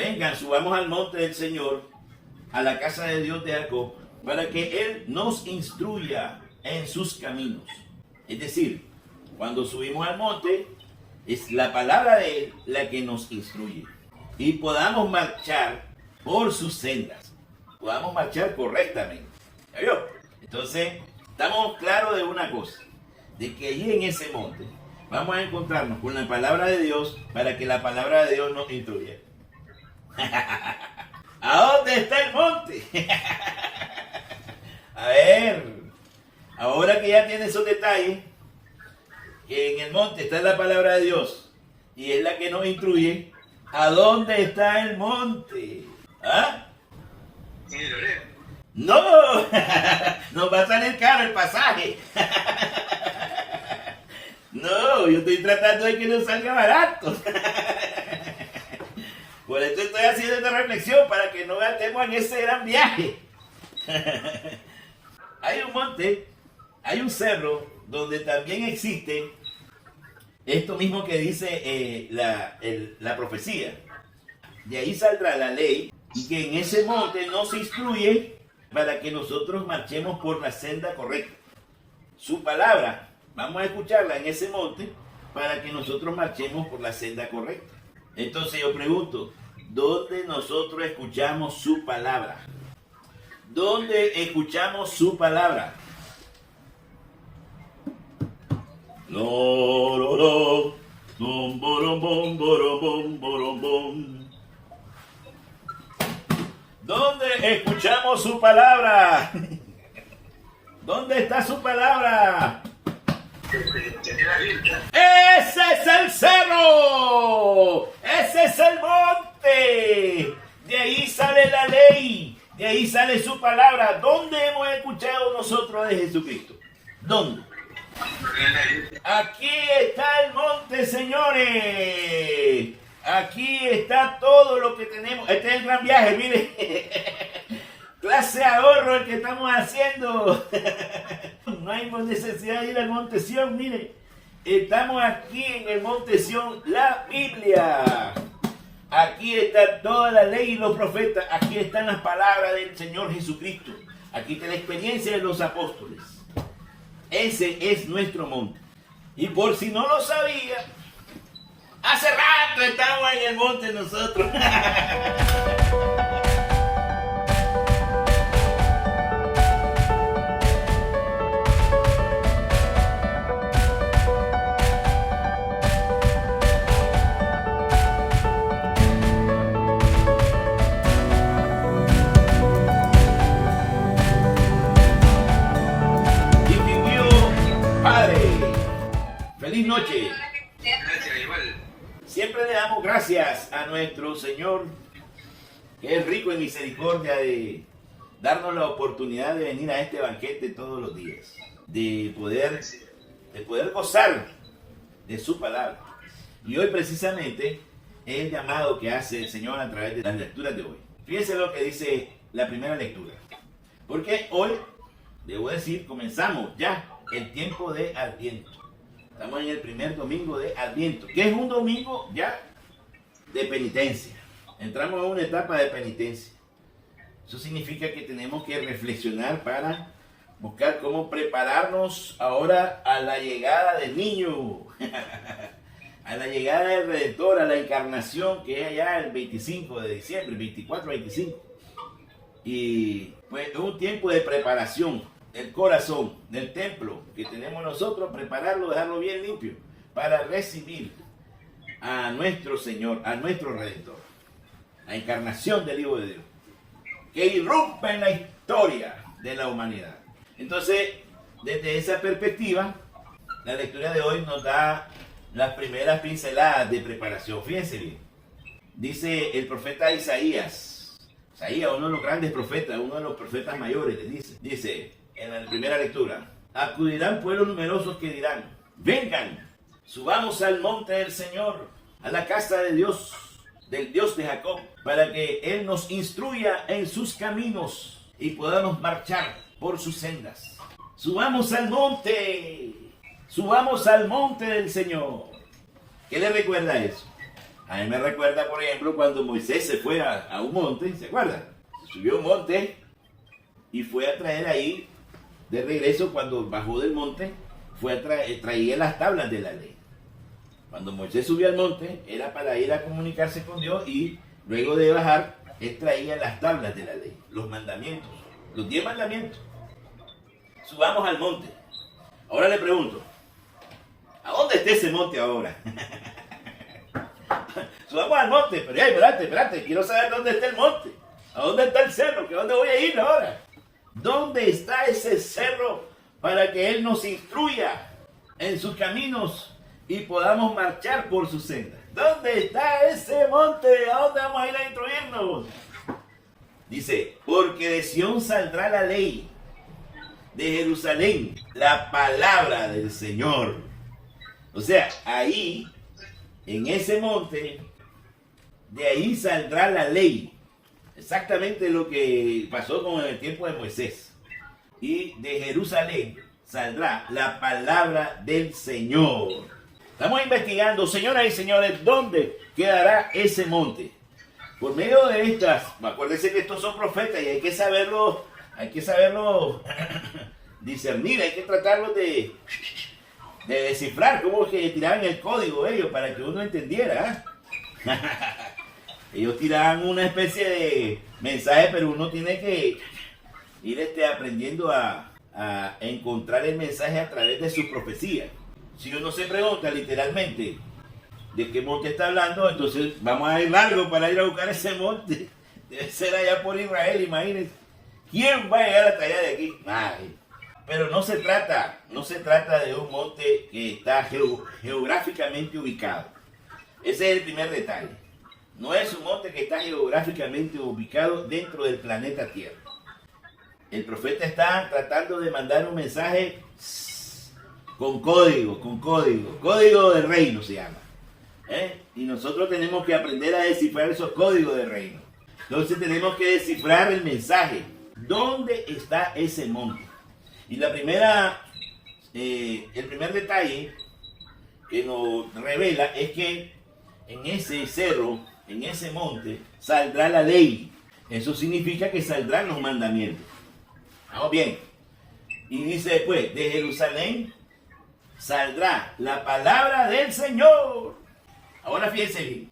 vengan, subamos al monte del Señor, a la casa de Dios de Jacob, para que Él nos instruya en sus caminos. Es decir, cuando subimos al monte, es la palabra de Él la que nos instruye. Y podamos marchar por sus sendas. Podamos marchar correctamente. ¿Ya vio? Entonces, estamos claros de una cosa. De que allí en ese monte vamos a encontrarnos con la palabra de Dios para que la palabra de Dios nos instruya. ¿A dónde está el monte? A ver, ahora que ya tiene esos detalles, que en el monte está la palabra de Dios y es la que nos instruye, ¿a dónde está el monte? ¿Ah? En el Oreo. ¡No! Nos va a salir caro el pasaje. No, yo estoy tratando de que nos salga barato. Por eso estoy haciendo esta reflexión, para que no gastemos en ese gran viaje. Hay un monte, hay un cerro, donde también existe esto mismo que dice la profecía. De ahí saldrá la ley, y que en ese monte nos instruye para que nosotros marchemos por la senda correcta. Su palabra, vamos a escucharla en ese monte, para que nosotros marchemos por la senda correcta. Entonces yo pregunto, ¿dónde nosotros escuchamos su palabra? ¿Dónde escuchamos su palabra? Lo, lo, lo, bom, borom, bom, borom, bom, borom, bom. ¿Dónde escuchamos su palabra? ¿Dónde está su palabra? ¡Ese es el cerro! ¡Ese es el monte! De ahí sale la ley, de ahí sale su palabra. ¿Dónde hemos escuchado nosotros de Jesucristo? ¿Dónde? Aquí está el monte, señores. Aquí está todo lo que tenemos. Este es el gran viaje, mire. Clase de ahorro el que estamos haciendo. No hay necesidad de ir al Monte Sión, mire. Estamos aquí en el Monte Sión, la Biblia. Aquí está toda la ley y los profetas. Aquí están las palabras del Señor Jesucristo. Aquí está la experiencia de los apóstoles. Ese es nuestro monte. Y por si no lo sabía, hace rato estamos en el monte nosotros. Padre, feliz noche. Gracias, igual. Siempre le damos gracias a nuestro Señor, que es rico en misericordia, de darnos la oportunidad de venir a este banquete todos los días, de poder gozar de su palabra. Y hoy precisamente es el llamado que hace el Señor a través de las lecturas de hoy. Fíjense lo que dice la primera lectura. Porque hoy, debo decir, comenzamos ya el tiempo de Adviento. Estamos en el primer domingo de Adviento, que es un domingo ya de penitencia. Entramos en una etapa de penitencia. Eso significa que tenemos que reflexionar para buscar cómo prepararnos ahora a la llegada del niño, a la llegada del Redentor, a la encarnación, que es allá el 25 de diciembre, 24-25. Y pues es un tiempo de preparación del corazón, del templo que tenemos nosotros, prepararlo, dejarlo bien limpio, para recibir a nuestro Señor, a nuestro Redentor, la encarnación del Hijo de Dios, que irrumpe en la historia de la humanidad. Entonces, desde esa perspectiva, la lectura de hoy nos da las primeras pinceladas de preparación. Fíjense bien, dice el profeta Isaías, uno de los grandes profetas, uno de los profetas mayores, dice en la primera lectura: acudirán pueblos numerosos que dirán, vengan, subamos al monte del Señor, a la casa de Dios, del Dios de Jacob, para que Él nos instruya en sus caminos y podamos marchar por sus sendas. Subamos al monte del Señor. ¿Qué le recuerda eso? A mí me recuerda, por ejemplo, cuando Moisés se fue a un monte, ¿se acuerdan? Se subió a un monte y fue a traer ahí, de regreso, cuando bajó del monte, fue a traía las tablas de la ley. Cuando Moisés subió al monte, era para ir a comunicarse con Dios y luego de bajar, él traía las tablas de la ley, los mandamientos, los 10 mandamientos. Subamos al monte. Ahora le pregunto, ¿a dónde está ese monte ahora? Subamos al monte, pero espérate, quiero saber dónde está el monte. ¿A dónde está el cerro? ¿Que dónde voy a ir ahora? ¿Dónde está ese cerro para que Él nos instruya en sus caminos y podamos marchar por sus sendas? ¿Dónde está ese monte? ¿A dónde vamos a ir a instruirnos? Dice, porque de Sión saldrá la ley, de Jerusalén la palabra del Señor. O sea, ahí, en ese monte, de ahí saldrá la ley. Exactamente lo que pasó con el tiempo de Moisés. Y de Jerusalén saldrá la palabra del Señor. Estamos investigando, señoras y señores, dónde quedará ese monte. Por medio de estas, acuérdense que estos son profetas y hay que saberlo discernir, hay que tratarlos de descifrar, cómo que tiraban el código ellos para que uno entendiera. Ellos tiraban una especie de mensaje, pero uno tiene que ir aprendiendo a encontrar el mensaje a través de su profecía. Si uno se pregunta literalmente de qué monte está hablando, entonces vamos a ir largo para ir a buscar ese monte. Debe ser allá por Israel, imagínense. ¿Quién va a llegar hasta allá de aquí? Ay. Pero no se trata de un monte que está geográficamente ubicado. Ese es el primer detalle. No es un monte que está geográficamente ubicado dentro del planeta Tierra. El profeta está tratando de mandar un mensaje con código de reino se llama. Y nosotros tenemos que aprender a descifrar esos códigos de reino. Entonces tenemos que descifrar el mensaje. ¿Dónde está ese monte? Y el primer detalle que nos revela es que en ese cerro, en ese monte, saldrá la ley. Eso significa que saldrán los mandamientos. Vamos bien. Y dice después, de Jerusalén saldrá la palabra del Señor. Ahora fíjense bien.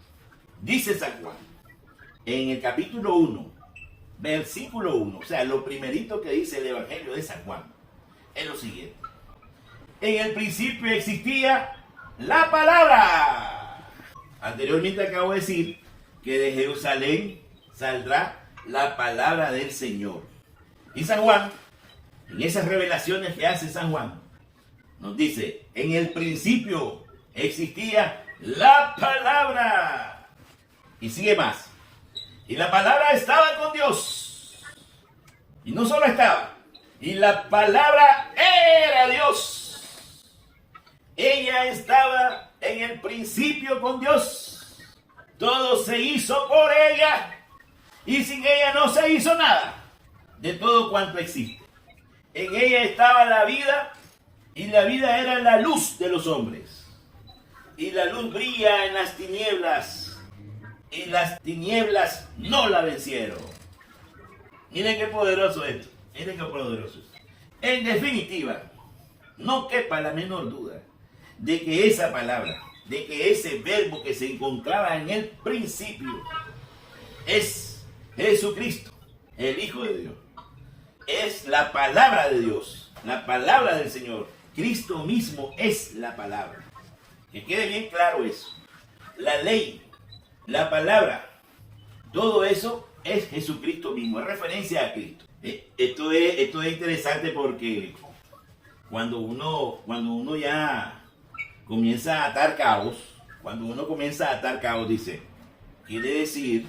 Dice San Juan, en el capítulo 1, versículo 1, o sea, lo primerito que dice el Evangelio de San Juan, es lo siguiente. En el principio existía la palabra. Anteriormente acabo de decir que de Jerusalén saldrá la palabra del Señor. Y San Juan, en esas revelaciones que hace San Juan, nos dice, en el principio existía la palabra. Y sigue más. Y la palabra estaba con Dios. Y no solo estaba. Y la palabra era Dios. Ella estaba en el principio con Dios. Todo se hizo por ella. Y sin ella no se hizo nada de todo cuanto existe. En ella estaba la vida. Y la vida era la luz de los hombres. Y la luz brilla en las tinieblas. Y las tinieblas no la vencieron. Miren qué poderoso esto. Miren qué poderoso esto. En definitiva, no quepa la menor duda de que esa palabra, de que ese verbo que se encontraba en el principio es Jesucristo, el Hijo de Dios. Es la palabra de Dios, la palabra del Señor. Cristo mismo es la palabra. Que quede bien claro eso. La ley, la palabra, todo eso es Jesucristo mismo, es referencia a Cristo. Esto es interesante porque cuando uno ya comienza a atar cabos, dice, quiere decir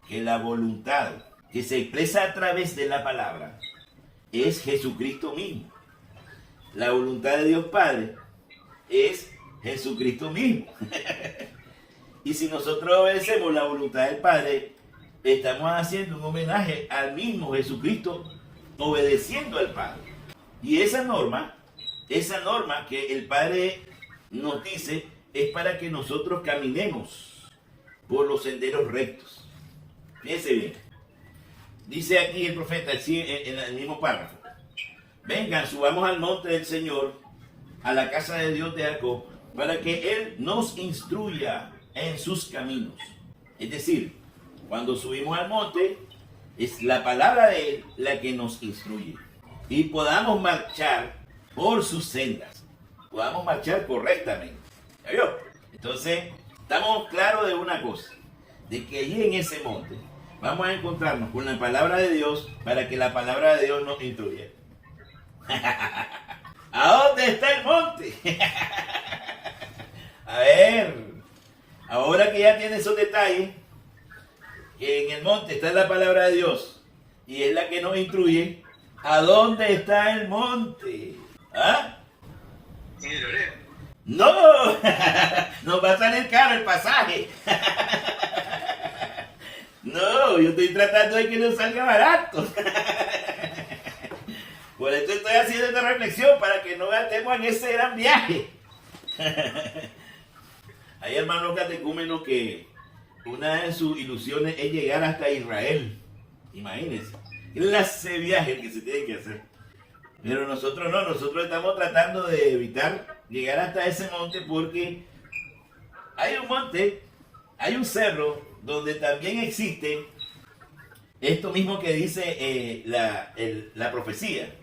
que la voluntad que se expresa a través de la palabra es Jesucristo mismo. La voluntad de Dios Padre es Jesucristo mismo. Y si nosotros obedecemos la voluntad del Padre, estamos haciendo un homenaje al mismo Jesucristo, obedeciendo al Padre. Y esa norma que el Padre nos dice, es para que nosotros caminemos por los senderos rectos. Fíjense bien. Dice aquí el profeta en el mismo párrafo. Vengan, subamos al monte del Señor, a la casa de Dios de Jacob, para que Él nos instruya en sus caminos. Es decir, cuando subimos al monte, es la palabra de Él la que nos instruye. Y podamos marchar por sus sendas. Podamos marchar correctamente. ¿Ya vio? Entonces, estamos claros de una cosa. De que allí en ese monte vamos a encontrarnos con la palabra de Dios para que la palabra de Dios nos instruya. ¿A dónde está el monte? A ver, ahora que ya tiene esos detalles, que en el monte está la palabra de Dios y es la que nos instruye, ¿a dónde está el monte? ¿Ah? En el Oreb. ¡No! Nos va a salir caro el pasaje. No, yo estoy tratando de que nos salga barato. Por eso estoy haciendo esta reflexión, para que no gastemos en ese gran viaje. Hay hermanos catecúmenos que una de sus ilusiones es llegar hasta Israel. Imagínense. ¿Qué clase de viaje que se tiene que hacer? Pero nosotros no, nosotros estamos tratando de evitar llegar hasta ese monte, porque hay un monte, hay un cerro donde también existe esto mismo que dice la profecía.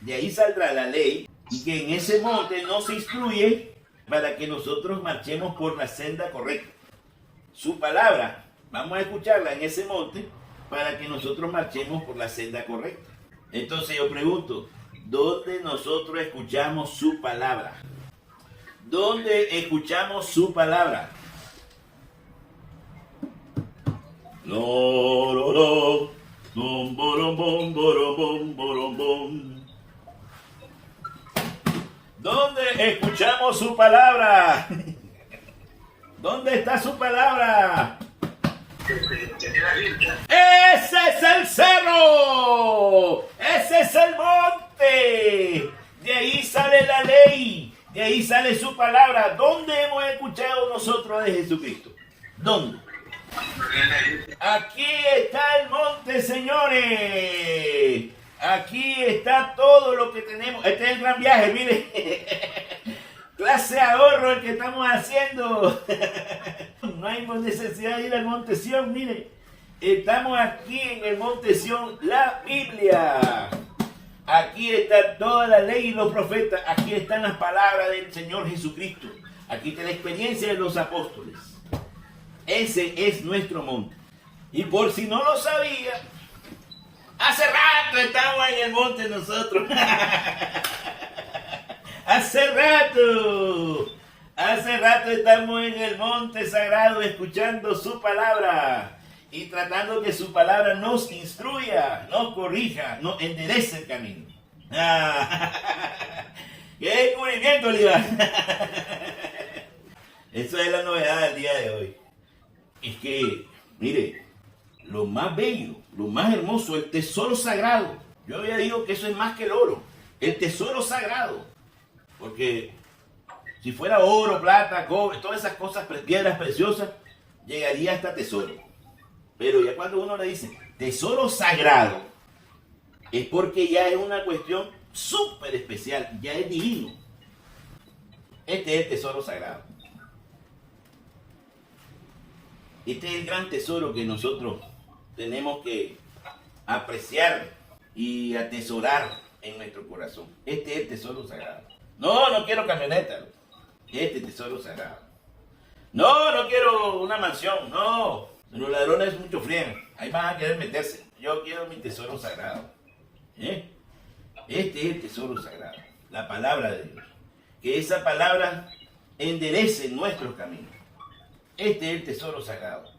De ahí saldrá la ley, y que en ese monte nos instruye para que nosotros marchemos por la senda correcta. Su palabra, vamos a escucharla en ese monte para que nosotros marchemos por la senda correcta. Entonces yo pregunto, ¿dónde nosotros escuchamos su palabra? ¿Dónde escuchamos su palabra? Lo, lo, lo, bom, borom, bom, borom, bom, borom, bom. ¿Dónde escuchamos su palabra? ¿Dónde está su palabra? ¡Ese es el cerro! ¡Ese es el monte! De ahí sale la ley, de ahí sale su palabra. ¿Dónde hemos escuchado nosotros de Jesucristo? ¿Dónde? Aquí está el monte, señores. Aquí está todo lo que tenemos. Este es el gran viaje, mire. Clase de ahorro el que estamos haciendo. No hay necesidad de ir al Monte Sión, mire. Estamos aquí en el Monte Sión, la Biblia. Aquí está toda la ley y los profetas. Aquí están las palabras del Señor Jesucristo. Aquí está la experiencia de los apóstoles. Ese es nuestro monte. Y por si no lo sabía, hace rato estamos en el monte nosotros. Hace rato estamos en el monte sagrado escuchando su palabra y tratando que su palabra nos instruya, nos corrija, nos enderece el camino. ¡Qué descubrimiento, Olivar! Eso es la novedad del día de hoy. Es que, mire, lo más bello, lo más hermoso, el tesoro sagrado. Yo había dicho que eso es más que el oro, el tesoro sagrado. Porque si fuera oro, plata, cobre, todas esas cosas, piedras preciosas, llegaría hasta tesoro. Pero ya cuando uno le dice tesoro sagrado, es porque ya es una cuestión súper especial, ya es divino. Este es el tesoro sagrado. Este es el gran tesoro que nosotros tenemos que apreciar y atesorar en nuestro corazón. Este es el tesoro sagrado. No quiero camioneta. Este tesoro sagrado. No quiero una mansión. No. Los ladrones mucho frían. Ahí van a querer meterse. Yo quiero mi tesoro sagrado. Este es el tesoro sagrado. La palabra de Dios. Que esa palabra enderece nuestros caminos. Este es el tesoro sagrado.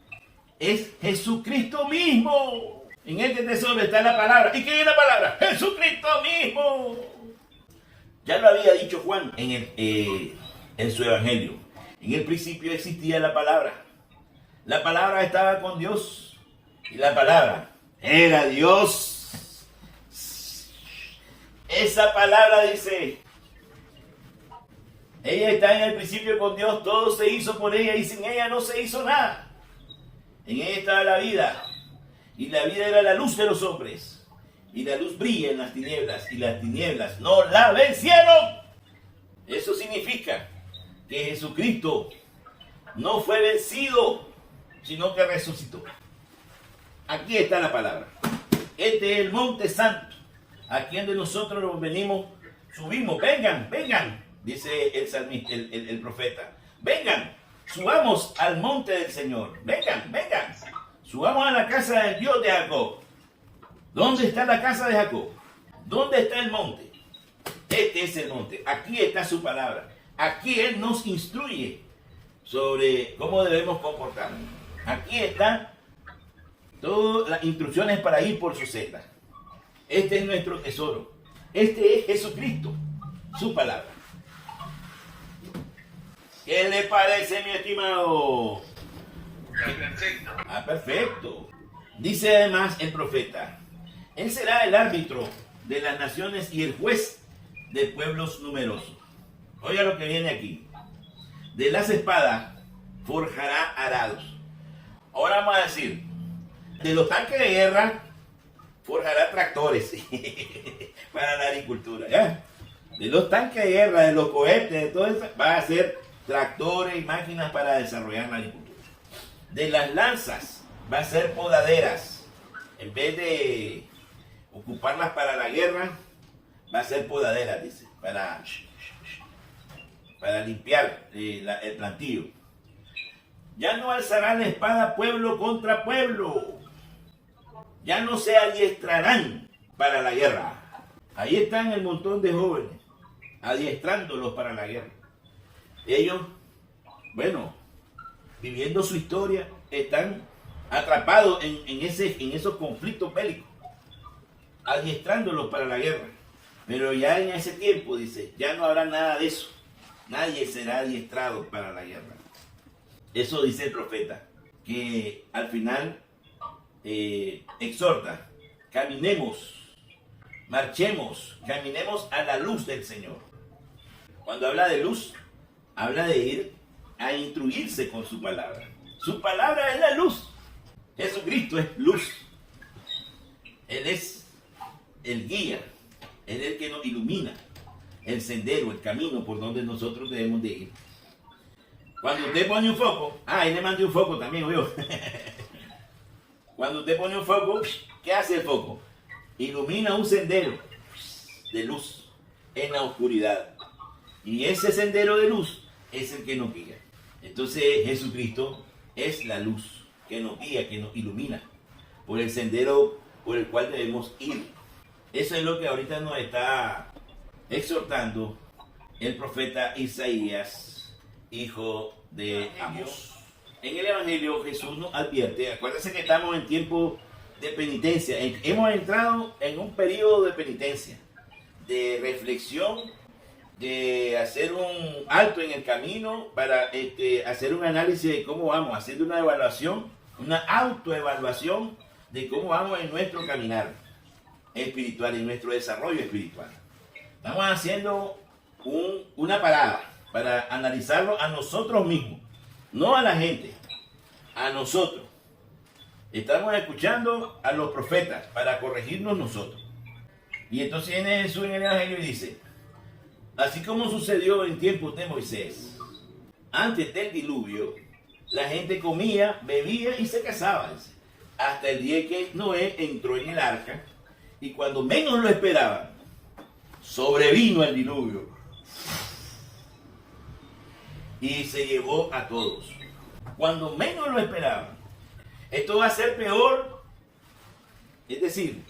Es Jesucristo mismo. En este tesoro está la palabra. ¿Y quién es la palabra? Jesucristo mismo. Ya lo había dicho Juan en su evangelio. En el principio existía la palabra. La palabra estaba con Dios. Y la palabra era Dios. Esa palabra dice: ella está en el principio con Dios, todo se hizo por ella y sin ella no se hizo nada. En ella estaba la vida, y la vida era la luz de los hombres. Y la luz brilla en las tinieblas, y las tinieblas no la vencieron. Eso significa que Jesucristo no fue vencido, sino que resucitó. Aquí está la palabra. Este es el monte santo, aquí donde nosotros nos venimos, subimos. Vengan, vengan, dice el salmista, el profeta. Vengan, subamos al monte del Señor. Vengan, vengan. Subamos a la casa del Dios de Jacob. ¿Dónde está la casa de Jacob? ¿Dónde está el monte? Este es el monte. Aquí está su palabra. Aquí Él nos instruye sobre cómo debemos comportarnos. Aquí están todas las instrucciones para ir por su senda. Este es nuestro tesoro. Este es Jesucristo, su palabra. ¿Qué le parece, mi estimado? Perfecto. Perfecto. Dice además el profeta: Él será el árbitro de las naciones y el juez de pueblos numerosos. Oiga lo que viene aquí. De las espadas forjará arados. Ahora vamos a decir, de los tanques de guerra forjará tractores para la agricultura. ¿Ya? De los tanques de guerra, de los cohetes, de todo eso, va a hacer tractores y máquinas para desarrollar la agricultura. De las lanzas va a ser podaderas. En vez de ocuparlas para la guerra, va a ser podaderas, dice, para limpiar el plantío. Ya no alzarán la espada pueblo contra pueblo. Ya no se adiestrarán para la guerra. Ahí están el montón de jóvenes, adiestrándolos para la guerra. Ellos, bueno, viviendo su historia, están atrapados en esos conflictos bélicos, adiestrándolos para la guerra. Pero ya en ese tiempo, dice, ya no habrá nada de eso. Nadie será adiestrado para la guerra. Eso dice el profeta, que al final exhorta: caminemos, marchemos, caminemos a la luz del Señor. Cuando habla de luz, habla de ir a instruirse con su palabra. Su palabra es la luz. Jesucristo es luz. Él es el guía. Él es el que nos ilumina el sendero, el camino por donde nosotros debemos de ir. Cuando usted pone un foco, ahí le mandé un foco también, yo. Cuando usted pone un foco, ¿qué hace el foco? Ilumina un sendero de luz en la oscuridad. Y ese sendero de luz es el que nos guía. Entonces Jesucristo es la luz que nos guía, que nos ilumina por el sendero por el cual debemos ir. Eso es lo que ahorita nos está exhortando el profeta Isaías, hijo de Amós. En el Evangelio Jesús nos advierte, acuérdense que estamos en tiempo de penitencia, hemos entrado en un periodo de penitencia, de reflexión, de hacer un alto en el camino para hacer un análisis de cómo vamos, haciendo una evaluación, una autoevaluación de cómo vamos en nuestro caminar espiritual, en nuestro desarrollo espiritual. Estamos haciendo una parada para analizarlo a nosotros mismos, no a la gente, a nosotros. Estamos escuchando a los profetas para corregirnos nosotros. Y entonces viene Jesús en el Evangelio y dice: así como sucedió en tiempos de Moisés, antes del diluvio, la gente comía, bebía y se casaba, dice, hasta el día que Noé entró en el arca, y cuando menos lo esperaban, sobrevino el diluvio y se llevó a todos. Cuando menos lo esperaban. Esto va a ser peor. Es decir,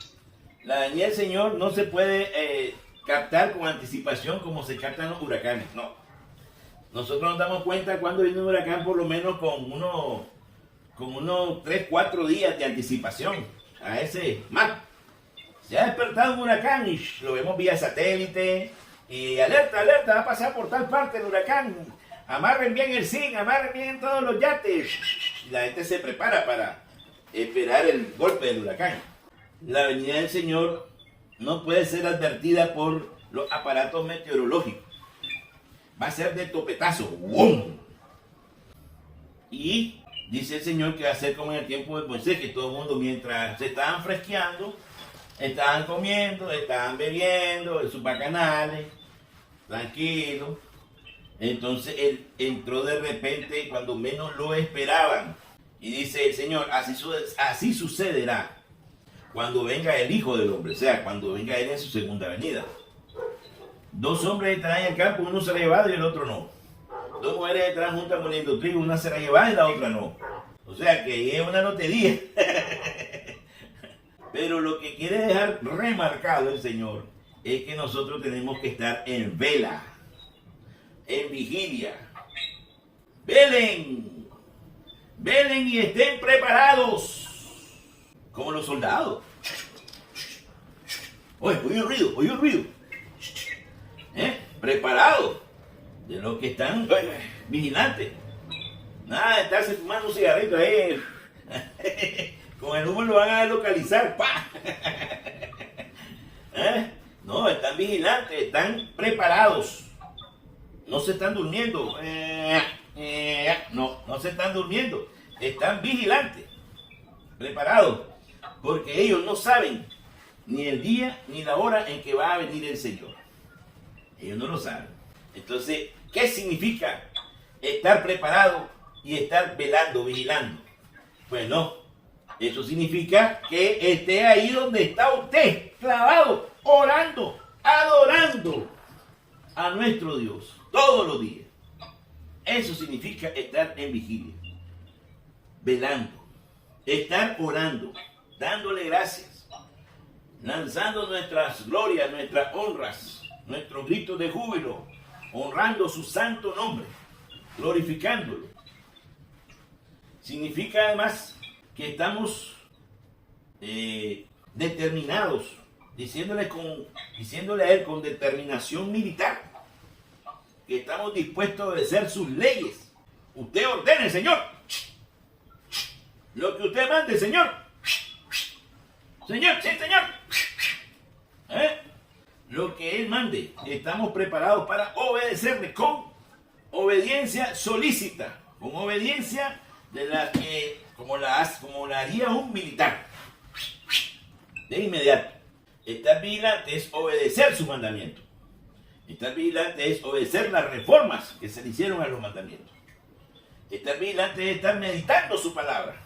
la venida del Señor no se puede captar con anticipación como se captan los huracanes. No. Nosotros nos damos cuenta cuando viene un huracán por lo menos con unos 3, 4 días de anticipación. A ese más. Se ha despertado un huracán y lo vemos vía satélite. Y alerta, alerta, va a pasar por tal parte el huracán. Amarren bien el zinc, amarren bien todos los yates. La gente se prepara para esperar el golpe del huracán. La venida del Señor no puede ser advertida por los aparatos meteorológicos. Va a ser de topetazo. ¡Bum! Y dice el Señor que va a ser como en el tiempo de Moisés, que todo el mundo mientras se estaban fresqueando, estaban comiendo, estaban bebiendo en sus bacanales, tranquilos. Entonces él entró de repente cuando menos lo esperaban. Y dice el Señor, así sucederá cuando venga el Hijo del Hombre, o sea, cuando venga Él en su segunda venida. 2 hombres estarán en el campo, uno será llevado y el otro no. 2 mujeres estarán juntas moliendo trigo, una será llevada y la otra no. O sea que es una lotería. Pero lo que quiere dejar remarcado el Señor es que nosotros tenemos que estar en vela, en vigilia. Velen, velen y estén preparados, como los soldados. Oye, oye un ruido. Preparados, de los que están vigilantes. Nada de estarse fumando un cigarrito ahí. Con el humo lo van a localizar. ¡Pah! No, están vigilantes, están preparados. No se están durmiendo. No se están durmiendo. Están vigilantes, preparados. Porque ellos no saben ni el día ni la hora en que va a venir el Señor. Ellos no lo saben. Entonces, ¿qué significa estar preparado y estar velando, vigilando? Pues no. Eso significa que esté ahí donde está usted, clavado, orando, adorando a nuestro Dios todos los días. Eso significa estar en vigilia, velando, estar orando, dándole gracias, lanzando nuestras glorias, nuestras honras, nuestros gritos de júbilo, honrando su santo nombre, glorificándolo. Significa además que estamos determinados, diciéndole a Él con determinación militar, que estamos dispuestos a obedecer sus leyes. Usted ordene, Señor. Lo que usted mande, Señor. Señor, sí, Señor. Lo que Él mande, estamos preparados para obedecerle con obediencia solícita, con obediencia de la que, como la haría un militar, de inmediato. Estar vigilante es obedecer su mandamiento. Estar vigilante es obedecer las reformas que se le hicieron a los mandamientos. Estar vigilante es estar meditando su palabra.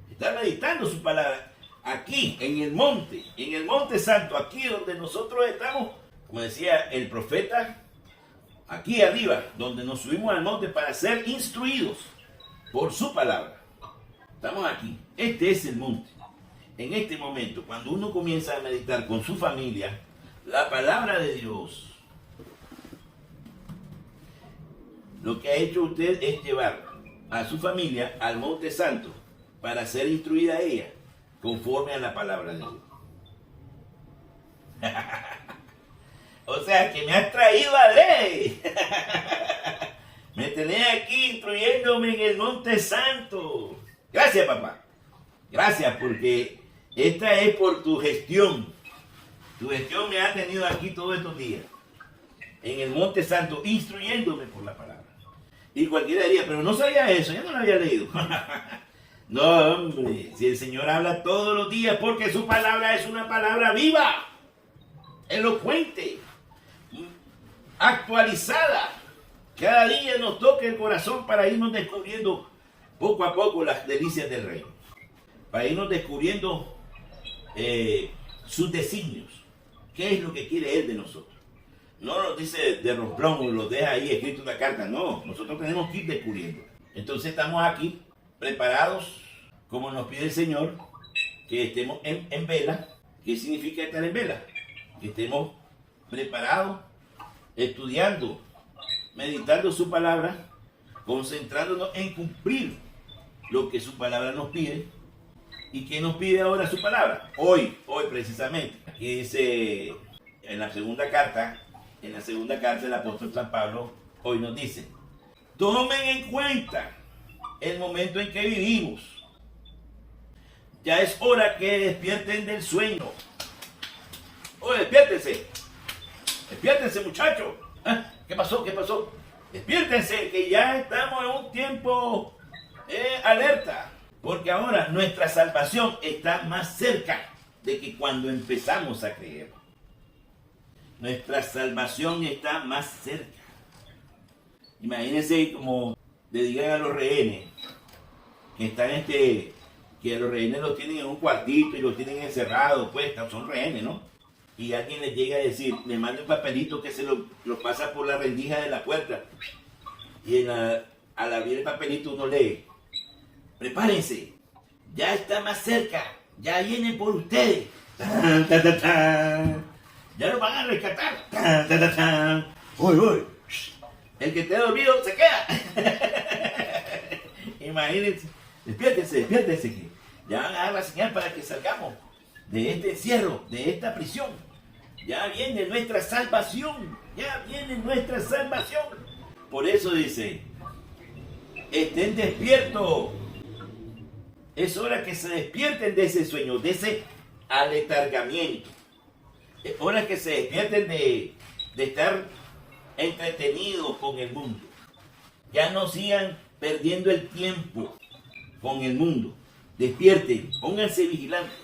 Estar meditando su palabra. Aquí, en el monte santo, aquí donde nosotros estamos, como decía el profeta, aquí arriba, donde nos subimos al monte para ser instruidos por su palabra. Estamos aquí. Este es el monte. En este momento, cuando uno comienza a meditar con su familia, la palabra de Dios, lo que ha hecho usted es llevar a su familia al monte santo para ser instruida ella conforme a la palabra de Dios. O sea que me has traído a ley. Me tenés aquí instruyéndome en el monte santo. Gracias, papá. Gracias, porque esta es por tu gestión. Tu gestión me ha tenido aquí todos estos días, en el monte santo, instruyéndome por la palabra. Y cualquiera diría, pero no sabía eso, ya no lo había leído. No, hombre, si el Señor habla todos los días, porque su palabra es una palabra viva, elocuente, actualizada. Cada día nos toca el corazón para irnos descubriendo poco a poco las delicias del reino, para irnos descubriendo sus designios, qué es lo que quiere Él de nosotros. No nos dice de romplón o lo deja ahí escrito en una carta, no, nosotros tenemos que ir descubriendo. Entonces estamos aquí preparados, como nos pide el Señor, que estemos en vela. ¿Qué significa estar en vela? Que estemos preparados, estudiando, meditando su palabra, concentrándonos en cumplir lo que su palabra nos pide. ¿Y qué nos pide ahora su palabra? Hoy precisamente. Aquí dice en la segunda carta del apóstol San Pablo, hoy nos dice: tomen en cuenta el momento en que vivimos. Ya es hora que despierten del sueño. Oye, despiértense. Despiértense, muchachos. ¿Qué pasó? Despiértense, que ya estamos en un tiempo alerta, porque ahora nuestra salvación está más cerca de que cuando empezamos a creer. Nuestra salvación está más cerca. Imagínense como le digan a los rehenes que están que a los rehenes los tienen en un cuartito y los tienen encerrados, pues son rehenes, ¿no? Y alguien les llega a decir, le manda un papelito que se lo pasa por la rendija de la puerta. Y al abrir el papelito uno lee, prepárense, ya está más cerca, ya vienen por ustedes. Tan, tan, tan, tan. Ya lo van a rescatar. Tan, tan, tan, tan. Uy, uy. El que esté dormido se queda. Imagínense, despiértense, que ya van a dar la señal para que salgamos de este encierro, de esta prisión. Ya viene nuestra salvación, ya viene nuestra salvación. Por eso dice, estén despiertos. Es hora que se despierten de ese sueño, de ese aletargamiento. Es hora que se despierten de estar entretenidos con el mundo. Ya no sigan perdiendo el tiempo con el mundo. Despierten, pónganse vigilantes.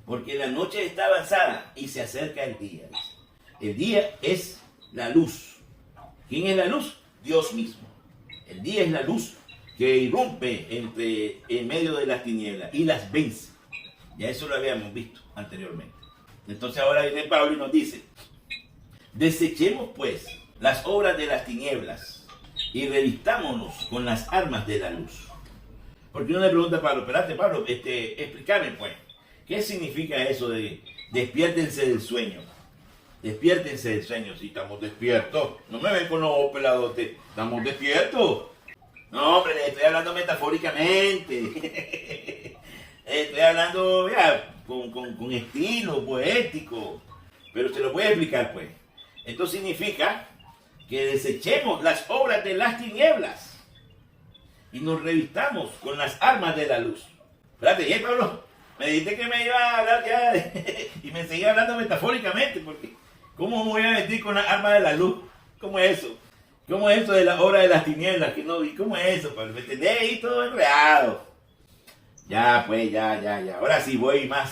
Porque la noche está avanzada y se acerca el día. El día es la luz. ¿Quién es la luz? Dios mismo. El día es la luz que irrumpe en medio de las tinieblas y las vence. Ya eso lo habíamos visto anteriormente. Entonces ahora viene Pablo y nos dice, desechemos pues las obras de las tinieblas y revistámonos con las armas de la luz. Porque uno le pregunta a Pablo, espérate Pablo, explícame pues, ¿qué significa eso de despiértense del sueño? Despiértense del sueño, si estamos despiertos. No me ven con los ojos peladotes, estamos despiertos. No, hombre, les estoy hablando metafóricamente. Estoy hablando ya, con estilo poético. Pero se lo voy a explicar, pues. Esto significa que desechemos las obras de las tinieblas y nos revistamos con las armas de la luz. Espérate, ¿y Pablo? Me dijiste que me iba a hablar ya y me seguía hablando metafóricamente, porque ¿cómo me voy a vestir con las armas de la luz? ¿Cómo es eso? ¿Cómo es eso de la obra de las tinieblas que no vi? ¿Cómo es eso? Pues me entendés ahí todo enredado. Ya, pues, ya. Ahora sí voy a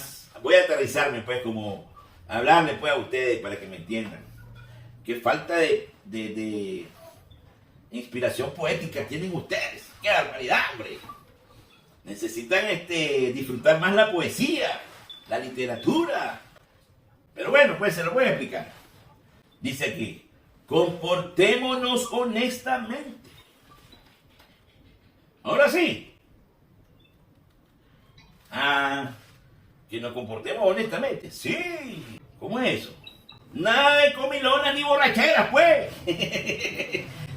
aterrizarme, pues, como hablarle, pues, a ustedes para que me entiendan. Qué falta de inspiración poética tienen ustedes. ¡Qué barbaridad, hombre! Necesitan disfrutar más la poesía, la literatura. Pero bueno, pues se lo voy a explicar. Dice aquí, comportémonos honestamente. Ahora sí. Que nos comportemos honestamente. Sí. ¿Cómo es eso? Nada de comilonas ni borracheras, pues.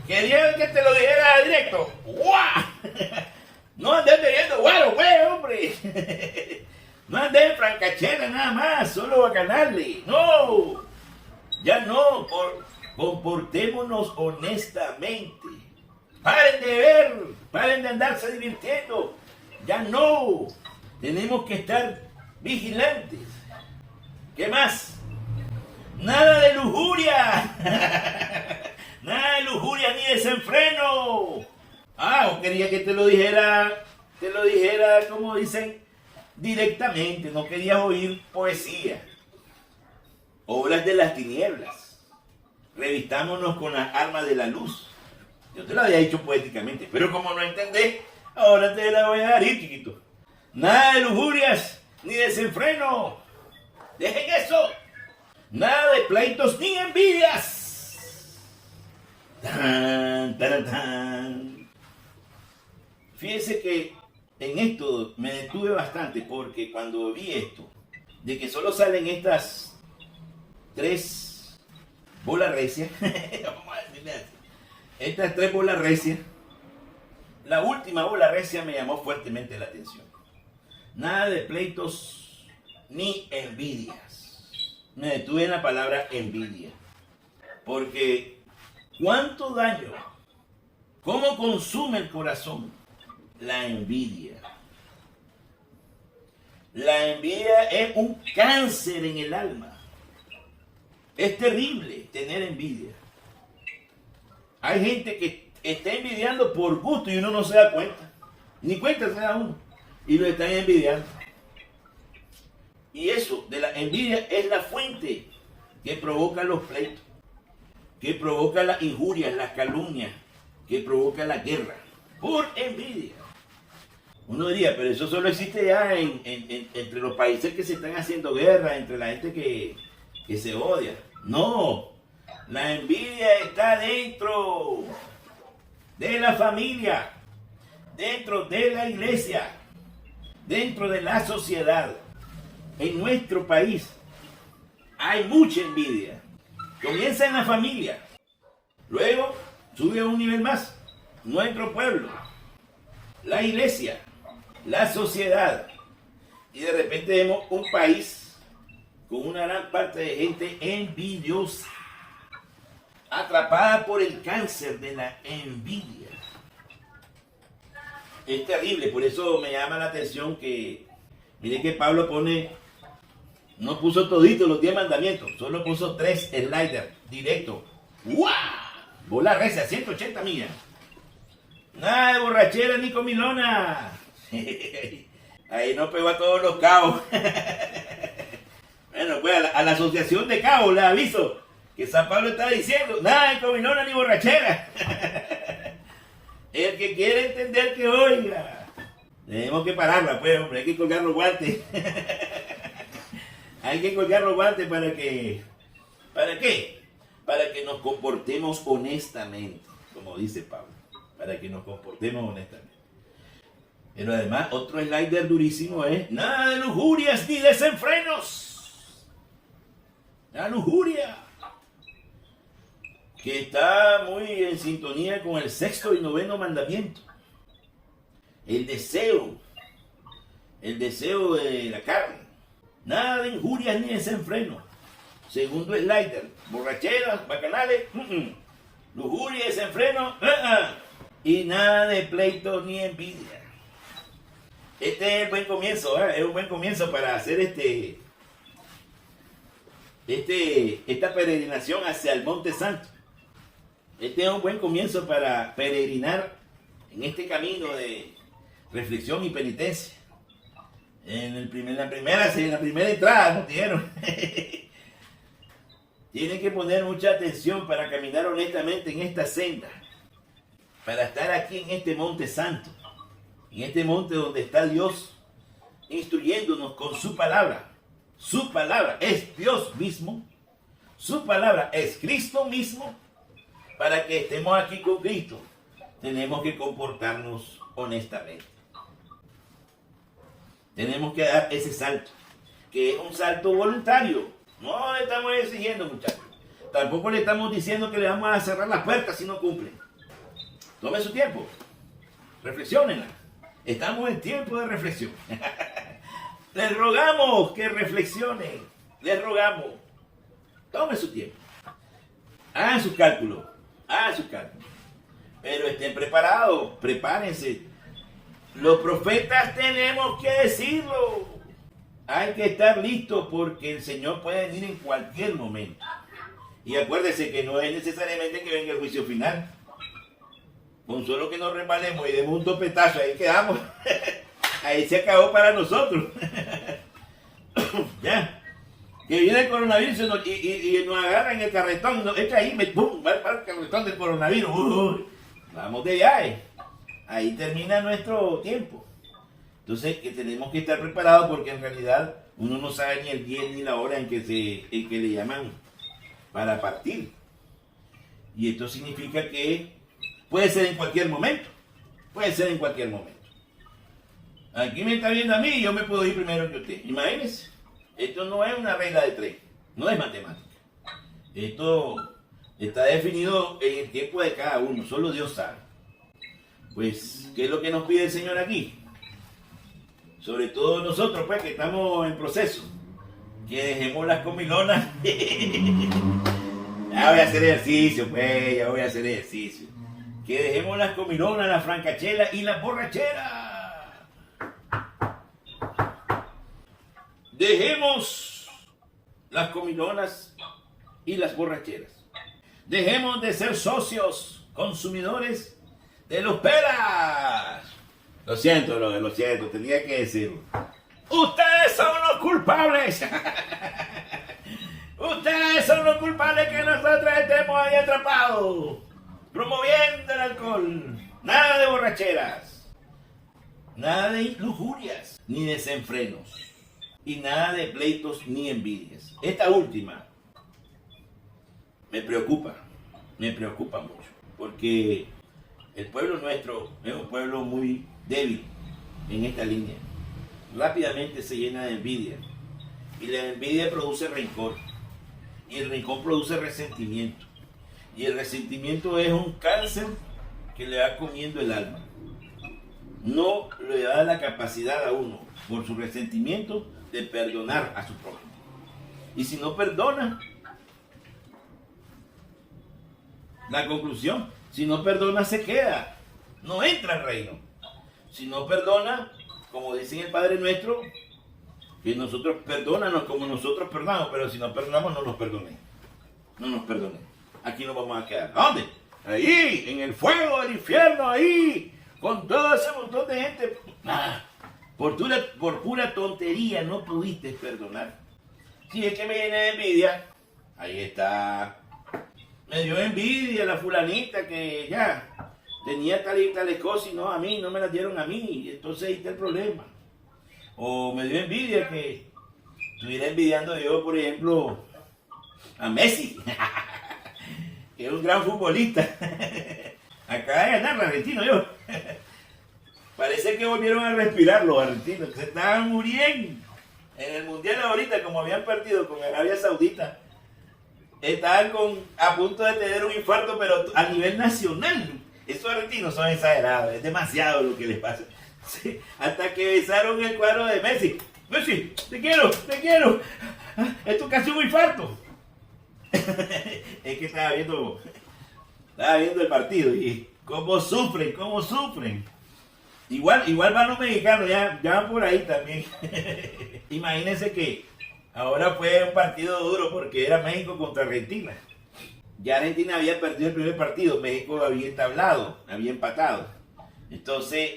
Querían que te lo dijera directo. ¡Guau! No andes bebiendo guaro, pues, hombre. No andes en francachera nada más, solo bacanarle. No. Ya no. Comportémonos honestamente. Paren de ver. Paren de andarse divirtiendo. Ya no. Tenemos que estar vigilantes. ¿Qué más? Nada de lujuria. Nada de lujuria ni desenfreno. O quería que te lo dijera, como dicen, directamente. No querías oír poesía. Obras de las tinieblas. Revistámonos con las armas de la luz. Yo te lo había dicho poéticamente, pero como no entendés, ahora te la voy a dar, chiquito. Nada de lujurias ni desenfreno. Dejen eso. Nada de pleitos ni envidias. Tan, tan, tan. Fíjense que en esto me detuve bastante porque cuando vi esto, de que solo salen estas 3 bolas recias, vamos a decirle así, estas 3 bolas recias, la última bola recia me llamó fuertemente la atención. Nada de pleitos ni envidias. Me detuve en la palabra envidia. Porque ¿cuánto daño? ¿Cómo consume el corazón? La envidia. La envidia es un cáncer en el alma. Es terrible tener envidia. Hay gente que está envidiando por gusto y uno no se da cuenta. Ni cuenta se da uno. Y lo están envidiando. Y eso de la envidia es la fuente que provoca los pleitos, que provoca las injurias, las calumnias, que provoca la guerra. Por envidia. Uno diría, pero eso solo existe ya entre los países que se están haciendo guerra, entre la gente que se odia. No, la envidia está dentro de la familia, dentro de la iglesia, dentro de la sociedad. En nuestro país hay mucha envidia. Comienza en la familia, luego sube a un nivel más, nuestro pueblo, la iglesia, la sociedad, y de repente vemos un país con una gran parte de gente envidiosa, atrapada por el cáncer de la envidia. Es terrible, por eso me llama la atención que, mire que Pablo no puso todito los 10 mandamientos, solo puso 3 sliders, directo. ¡Wow! Bola recia, 180 millas. Nada de borrachera ni comilona. Ahí no pegó a todos los cabos. Bueno, pues a la asociación de cabos les aviso que San Pablo está diciendo, nada de comilona ni borrachera. El que quiere entender que oiga. Tenemos que pararla, pues, hombre, hay que colgar los guantes. Hay que colgar los guantes ¿para qué? Para que nos comportemos honestamente, como dice Pablo. Para que nos comportemos honestamente. Pero además, otro slider durísimo es nada de lujurias ni desenfrenos. La lujuria, que está muy en sintonía con el 6º y 9º mandamiento. El deseo de la carne. Nada de injurias ni desenfrenos. Segundo slider, borracheras, bacanales, lujuria, desenfreno, y nada de pleito ni envidia. Este es el buen comienzo, es un buen comienzo para hacer esta peregrinación hacia el Monte Santo. Este es un buen comienzo para peregrinar en este camino de reflexión y penitencia. En la primera entrada nos dijeron. Tienen que poner mucha atención para caminar honestamente en esta senda, para estar aquí en este Monte Santo, en este monte donde está Dios instruyéndonos con su palabra. Su palabra es Dios mismo, su palabra es Cristo mismo. Para que estemos aquí con Cristo, tenemos que comportarnos honestamente. Tenemos que dar ese salto, que es un salto voluntario. No le estamos exigiendo, muchachos. Tampoco le estamos diciendo que le vamos a cerrar las puertas si no cumplen. Tomen su tiempo. Reflexionenla. Estamos en tiempo de reflexión. Les rogamos que reflexionen. Les rogamos. Tomen su tiempo. Hagan sus cálculos. Pero estén preparados. Prepárense. Los profetas tenemos que decirlo. Hay que estar listos porque el Señor puede venir en cualquier momento. Y acuérdese que no es necesariamente que venga el juicio final. Con solo que nos resbalemos y demos un topetazo, ahí quedamos. Ahí se acabó para nosotros. Ya. Que viene el coronavirus y nos agarran el carretón. Echa ahí, ¡pum! Va para el carretón del coronavirus. Vamos de viaje. Ahí termina nuestro tiempo. Entonces, que tenemos que estar preparados porque en realidad uno no sabe ni el día ni la hora en que le llaman para partir. Y esto significa que puede ser en cualquier momento. Puede ser en cualquier momento. Aquí me está viendo a mí y yo me puedo ir primero que usted. Imagínense. Esto no es una regla de 3. No es matemática. Esto está definido en el tiempo de cada uno. Solo Dios sabe. Pues, ¿qué es lo que nos pide el Señor aquí? Sobre todo nosotros, pues, que estamos en proceso. Que dejemos las comilonas. Ya voy a hacer ejercicio, pues, ya voy a hacer ejercicio. Que dejemos las comilonas, las francachelas y las borracheras. Dejemos las comilonas y las borracheras. Dejemos de ser socios consumidores de los peras. lo siento, tenía que decirlo. Ustedes son los culpables. Ustedes son los culpables que nosotros estemos ahí atrapados, promoviendo el alcohol. Nada de borracheras, nada de lujurias, ni desenfrenos, y nada de pleitos ni envidias. Esta última me preocupa mucho, porque el pueblo nuestro es un pueblo muy débil en esta línea. Rápidamente se llena de envidia, y la envidia produce rencor, y el rencor produce resentimiento, y el resentimiento es un cáncer que le va comiendo el alma. No le da la capacidad a uno, por su resentimiento, de perdonar a su prójimo. Y si no perdona, la conclusión, si no perdona se queda, no entra al reino. Si no perdona, como dice en el Padre Nuestro, que nosotros perdónanos como nosotros perdonamos, pero si no perdonamos, no nos perdonen. No nos perdonen. Aquí nos vamos a quedar. ¿A dónde? Ahí, en el fuego del infierno, ahí, con todo ese montón de gente. Por pura tontería no pudiste perdonar. Si es que me llené de envidia, ahí está. Me dio envidia la fulanita que ya tenía tal y tales cosas y no a mí, no me las dieron a mí. Entonces ahí está el problema. O me dio envidia que estuviera envidiando yo, por ejemplo, a Messi, que es un gran futbolista. Acaba de ganar el argentino yo. Parece que volvieron a respirar los argentinos, que se estaban muriendo. En el mundial ahorita, como habían perdido con Arabia Saudita, estaban a punto de tener un infarto, pero a nivel nacional. Esos argentinos son exagerados, es demasiado lo que les pasa. Sí, hasta que besaron el cuadro de Messi. Messi, te quiero. Esto es casi un infarto. Es que estaba viendo el partido y cómo sufren. Igual van los mexicanos, ya van por ahí también. Imagínense que ahora fue un partido duro porque era México contra Argentina. Ya Argentina había perdido el primer partido, México había entablado, había empatado. Entonces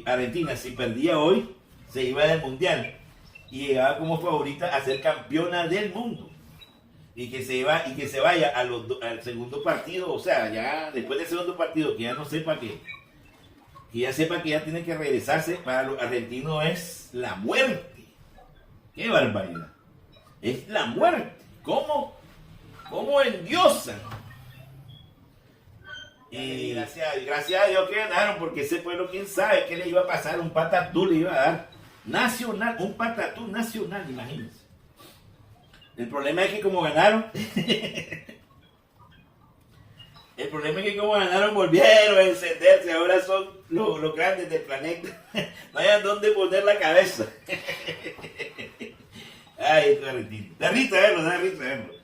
Argentina, si perdía hoy, se iba del mundial y llegaba como favorita a ser campeona del mundo. Y que se vaya al segundo partido, o sea, ya después del segundo partido, que ya no sepa que ya sepa que ya tiene que regresarse, para los argentinos es la muerte. ¡Qué barbaridad! Es la muerte. ¿Cómo endiosan? Y gracias a Dios que ganaron, porque ese pueblo, quién sabe qué le iba a pasar, un patatú le iba a dar. Nacional, un patatú nacional, imagínense. El problema es que como ganaron, volvieron a encenderse, ahora son los grandes del planeta. No hay a dónde poner la cabeza. Ay, esto es Argentina. Da risa verlo.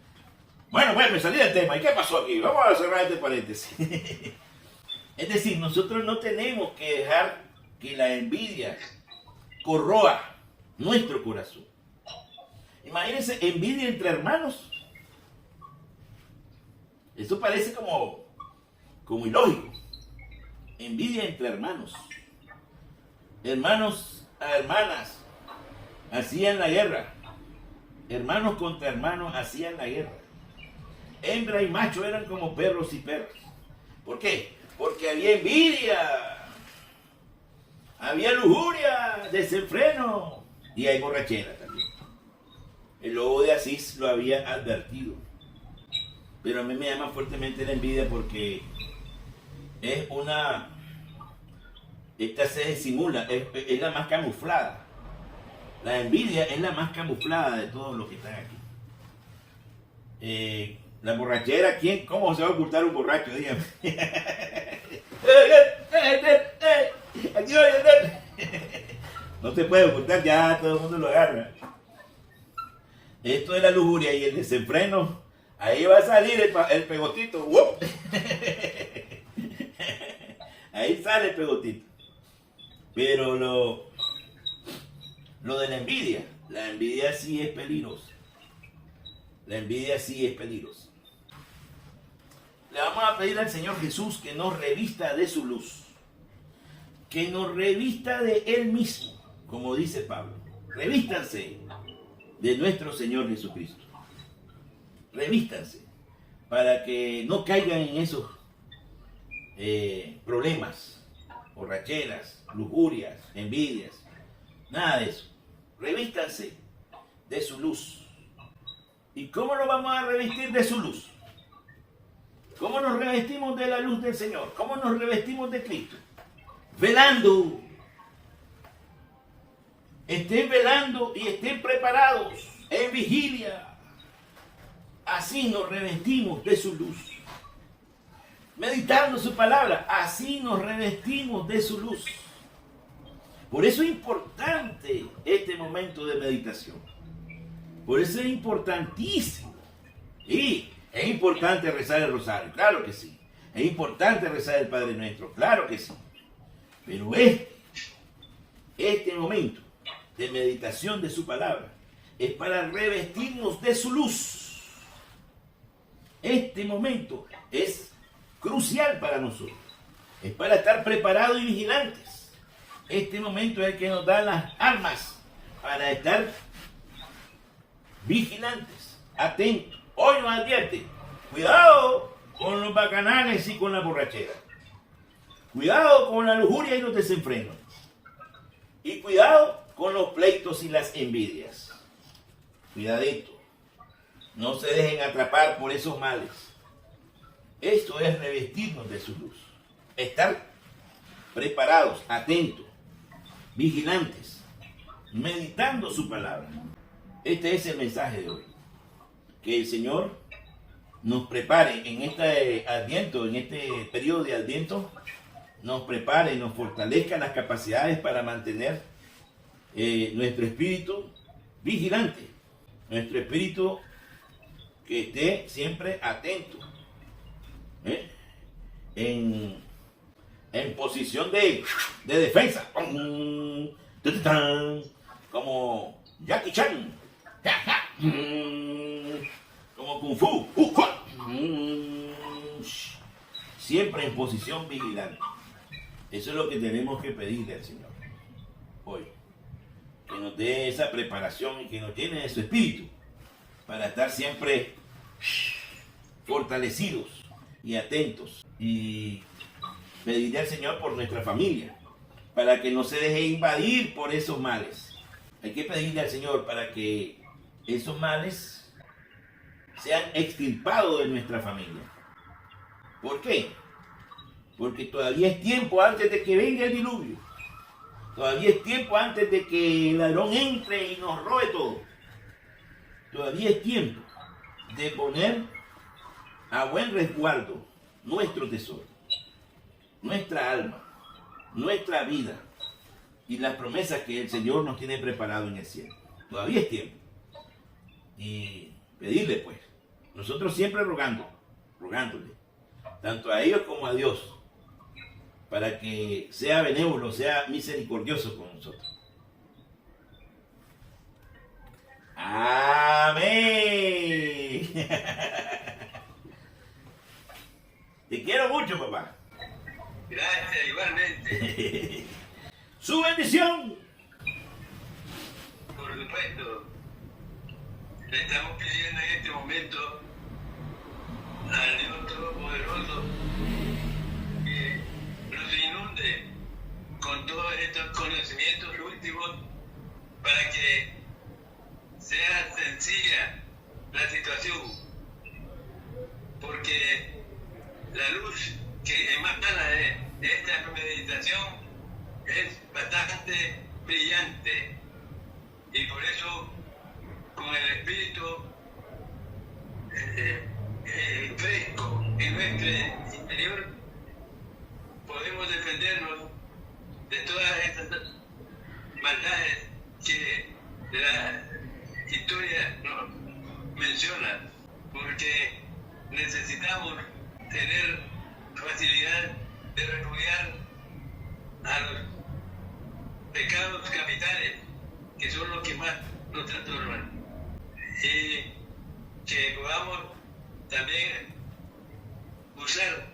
Bueno, me salí del tema. ¿Y qué pasó aquí? Vamos a cerrar este paréntesis. Es decir, nosotros no tenemos que dejar que la envidia corroa nuestro corazón. Imagínense, envidia entre hermanos. Eso parece como ilógico. Envidia entre hermanos. Hermanos a hermanas hacían la guerra. Hermanos contra hermanos hacían la guerra. Hembra y macho eran como perros y perras. ¿Por qué? Porque había envidia, había lujuria, desenfreno y hay borrachera también. El lobo de Asís lo había advertido. Pero a mí me llama fuertemente la envidia porque esta se disimula, es la más camuflada. La envidia es la más camuflada de todos los que están aquí. La borrachera, ¿cómo se va a ocultar un borracho? Dígame. Aquí voy a andar. No se puede ocultar, ya todo el mundo lo agarra. Esto de la lujuria y el desenfreno, ahí va a salir el pegotito. Ahí sale el pegotito. Pero lo de la envidia sí es peligrosa. La envidia sí es peligrosa. Le vamos a pedir al Señor Jesús que nos revista de su luz. que nos revista de Él mismo, como dice Pablo. Revístanse de nuestro Señor Jesucristo. Revístanse para que no caigan en esos problemas, borracheras, lujurias, envidias, nada de eso. Revístanse de su luz. ¿Y cómo nos vamos a revestir de su luz? ¿Cómo nos revestimos de la luz del Señor? ¿Cómo nos revestimos de Cristo? Velando. Estén velando y estén preparados en vigilia. Así nos revestimos de su luz. Meditando su palabra, así nos revestimos de su luz. Por eso es importante este momento de meditación. Por eso es importantísimo. Y es importante rezar el rosario, claro que sí. Es importante rezar el Padre Nuestro, claro que sí. Pero este momento de meditación de su palabra es para revestirnos de su luz. Este momento es crucial para nosotros. Es para estar preparados y vigilantes. Este momento es el que nos da las armas para estar vigilantes, atentos. Hoy nos advierte, cuidado con los bacanales y con la borrachera. Cuidado con la lujuria y los desenfrenos. Y cuidado con los pleitos y las envidias. Cuidadito. No se dejen atrapar por esos males. Esto es revestirnos de su luz. Estar preparados, atentos, vigilantes, meditando su palabra. Este es el mensaje de hoy. Que el Señor nos prepare en este Adviento, en este periodo de Adviento, nos prepare y nos fortalezca las capacidades para mantener nuestro espíritu vigilante, nuestro espíritu que esté siempre atento, en posición de defensa, como Jackie Chan, como Kung Fu, siempre en posición vigilante. Eso es lo que tenemos que pedirle al Señor hoy, que nos dé esa preparación y que nos llene de su espíritu para estar siempre fortalecidos y atentos, y pedirle al Señor por nuestra familia para que no se deje invadir por esos males. Hay que pedirle al Señor para que esos males sean extirpados de nuestra familia. ¿Por qué? Porque todavía es tiempo antes de que venga el diluvio. Todavía es tiempo antes de que el ladrón entre y nos robe todo. Todavía es tiempo de poner a buen resguardo nuestro tesoro, nuestra alma, nuestra vida y las promesas que el Señor nos tiene preparado en el cielo. Todavía es tiempo. Y pedirle pues, nosotros siempre rogándole, tanto a ellos como a Dios, para que sea benévolo, sea misericordioso con nosotros. Amén. Te quiero mucho, papá. Gracias, igualmente. Su bendición. Por supuesto. Le estamos pidiendo en este momento al Dios Todopoderoso que nos inunde con todos estos conocimientos últimos para que sea sencilla la situación, porque la luz que emana de esta meditación es bastante brillante, y por eso con el espíritu fresco en nuestro interior podemos defendernos de todas estas maldades que la historia nos menciona, porque necesitamos tener facilidad de repudiar a los pecados capitales, que son los que más nos trastornan, y que podamos también usar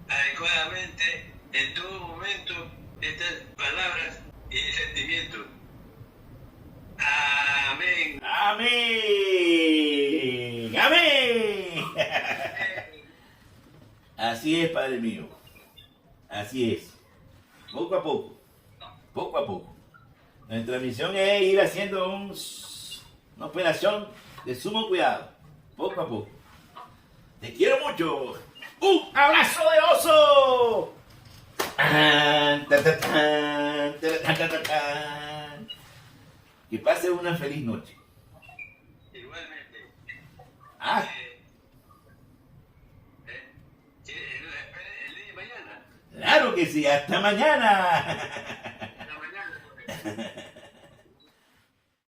adecuadamente en todo momento estas palabras y sentimientos. Amén. Amén. Amén. Así es, Padre mío. Así es. Poco a poco. Poco a poco. Nuestra misión es ir haciendo una operación de sumo cuidado. Poco a poco. Te quiero mucho. ¡Un abrazo de oso! Tan, tan, tan, tan, tan, tan, tan. Que pase una feliz noche. Igualmente. Ah, El día de mañana. claro que sí. Hasta mañana. En la mañana.